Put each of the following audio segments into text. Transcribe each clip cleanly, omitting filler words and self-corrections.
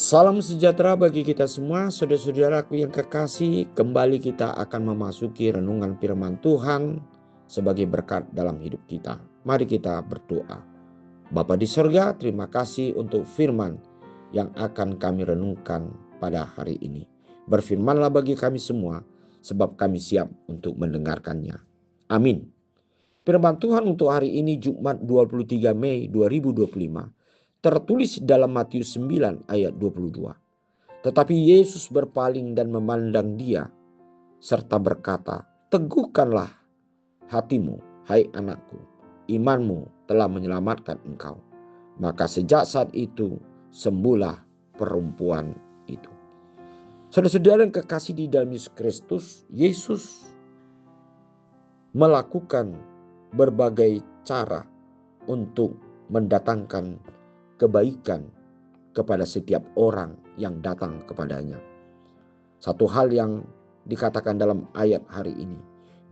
Salam sejahtera bagi kita semua, saudara-saudaraku yang kekasih. Kembali kita akan memasuki renungan firman Tuhan sebagai berkat dalam hidup kita. Mari kita berdoa. Bapa di sorga, terima kasih untuk firman yang akan kami renungkan pada hari ini. Berfirmanlah bagi kami semua, sebab kami siap untuk mendengarkannya. Amin. Firman Tuhan untuk hari ini Jumat 23 Mei 2025 tertulis dalam Matius 9 ayat 22. Tetapi Yesus berpaling dan memandang dia serta berkata, "Teguhkanlah hatimu, hai anakku, imanmu telah menyelamatkan engkau." Maka sejak saat itu sembuhlah perempuan itu. Saudara-saudara yang kekasih di dalam Yesus Kristus, Yesus melakukan berbagai cara untuk mendatangkan kebaikan kepada setiap orang yang datang kepadanya. Satu hal yang dikatakan dalam ayat hari ini,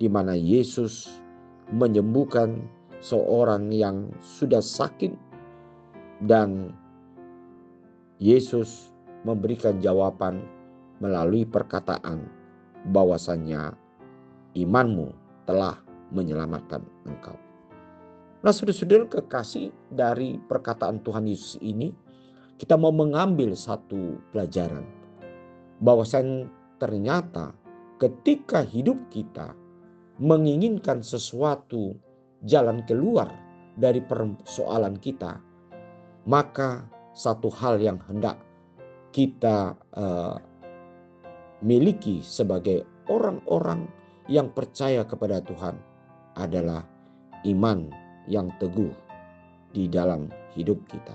di mana Yesus menyembuhkan seorang yang sudah sakit dan Yesus memberikan jawaban melalui perkataan bahwasannya imanmu telah menyelamatkan engkau. Nah, saudara-saudara kekasih, dari perkataan Tuhan Yesus ini kita mau mengambil satu pelajaran, bahwasan ternyata ketika hidup kita menginginkan sesuatu jalan keluar dari persoalan kita, maka satu hal yang hendak kita miliki sebagai orang-orang yang percaya kepada Tuhan adalah iman yang teguh di dalam hidup kita.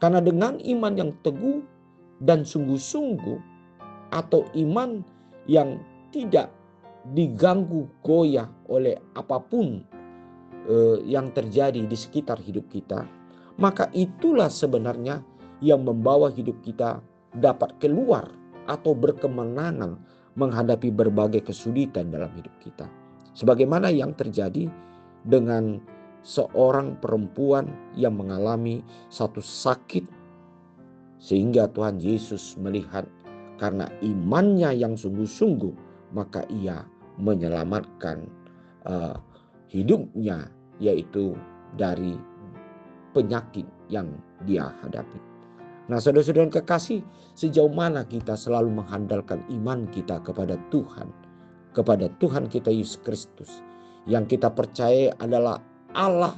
Karena dengan iman yang teguh dan sungguh-sungguh, atau iman yang tidak diganggu goyah oleh apapun yang terjadi di sekitar hidup kita, maka itulah sebenarnya yang membawa hidup kita dapat keluar atau berkemenangan menghadapi berbagai kesulitan dalam hidup kita. Sebagaimana yang terjadi dengan seorang perempuan yang mengalami satu sakit, sehingga Tuhan Yesus melihat karena imannya yang sungguh-sungguh, maka ia menyelamatkan hidupnya, yaitu dari penyakit yang dia hadapi. Nah, saudara-saudara yang kekasih, sejauh mana kita selalu mengandalkan iman kita kepada Tuhan kita Yesus Kristus, yang kita percaya adalah Allah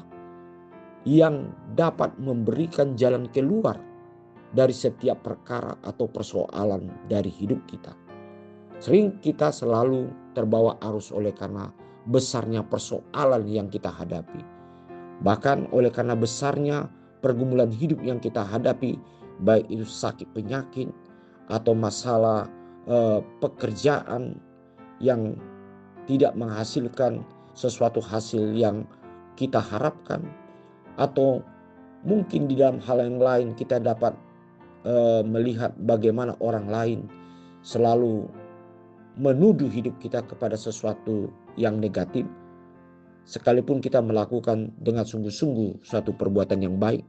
yang dapat memberikan jalan keluar dari setiap perkara atau persoalan dari hidup kita. Sering kita selalu terbawa arus oleh karena besarnya persoalan yang kita hadapi. Bahkan oleh karena besarnya pergumulan hidup yang kita hadapi, baik itu sakit penyakit atau masalah pekerjaan yang tidak menghasilkan sesuatu hasil yang kita harapkan, atau mungkin di dalam hal yang lain kita dapat melihat bagaimana orang lain selalu menuduh hidup kita kepada sesuatu yang negatif, sekalipun kita melakukan dengan sungguh-sungguh suatu perbuatan yang baik.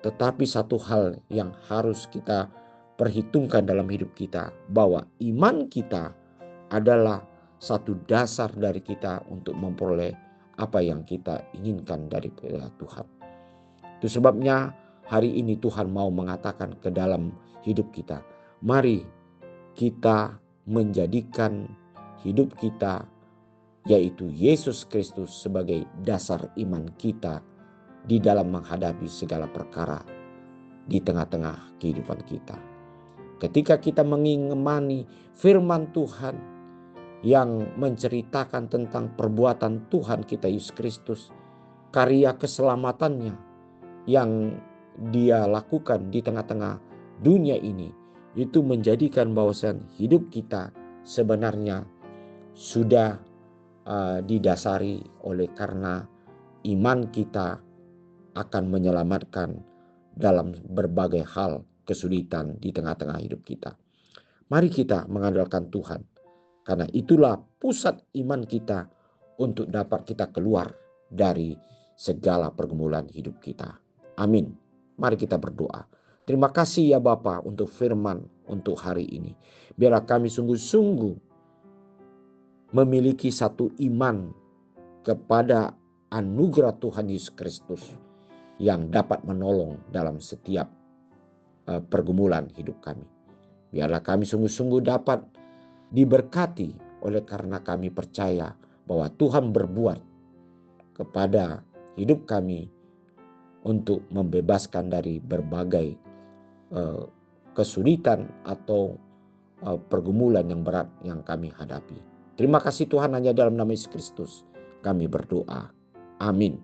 Tetapi satu hal yang harus kita perhitungkan dalam hidup kita, bahwa iman kita adalah satu dasar dari kita untuk memperoleh apa yang kita inginkan dari Tuhan. Itu sebabnya hari ini Tuhan mau mengatakan ke dalam hidup kita, mari kita menjadikan hidup kita, yaitu Yesus Kristus, sebagai dasar iman kita di dalam menghadapi segala perkara di tengah-tengah kehidupan kita. Ketika kita mengimani firman Tuhan yang menceritakan tentang perbuatan Tuhan kita Yesus Kristus, karya keselamatannya yang dia lakukan di tengah-tengah dunia ini, itu menjadikan bahwasan hidup kita sebenarnya sudah didasari oleh karena iman kita akan menyelamatkan dalam berbagai hal kesulitan di tengah-tengah hidup kita. Mari kita mengandalkan Tuhan, karena itulah pusat iman kita untuk dapat kita keluar dari segala pergumulan hidup kita. Amin. Mari kita berdoa. Terima kasih ya Bapa untuk firman untuk hari ini. Biarlah kami sungguh-sungguh memiliki satu iman kepada anugerah Tuhan Yesus Kristus yang dapat menolong dalam setiap pergumulan hidup kami. Biarlah kami sungguh-sungguh dapat diberkati oleh karena kami percaya bahwa Tuhan berbuat kepada hidup kami untuk membebaskan dari berbagai kesulitan atau pergumulan yang berat yang kami hadapi. Terima kasih Tuhan, hanya dalam nama Yesus Kristus kami berdoa. Amin.